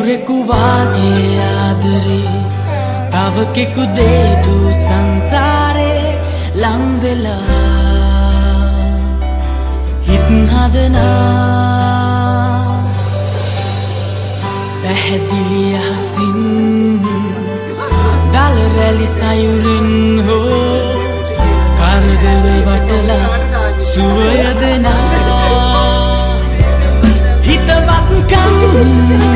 සතුරෙකු වාගේ ආදරේ තව කෙකු දේදු සංසාරේ ලං වෙලා හිත් හදනා පැහැදිලි අහසින් දල රැලි සයුරින් හෝ කරදර වටලා සුවය දෙනා හිතවත්කම්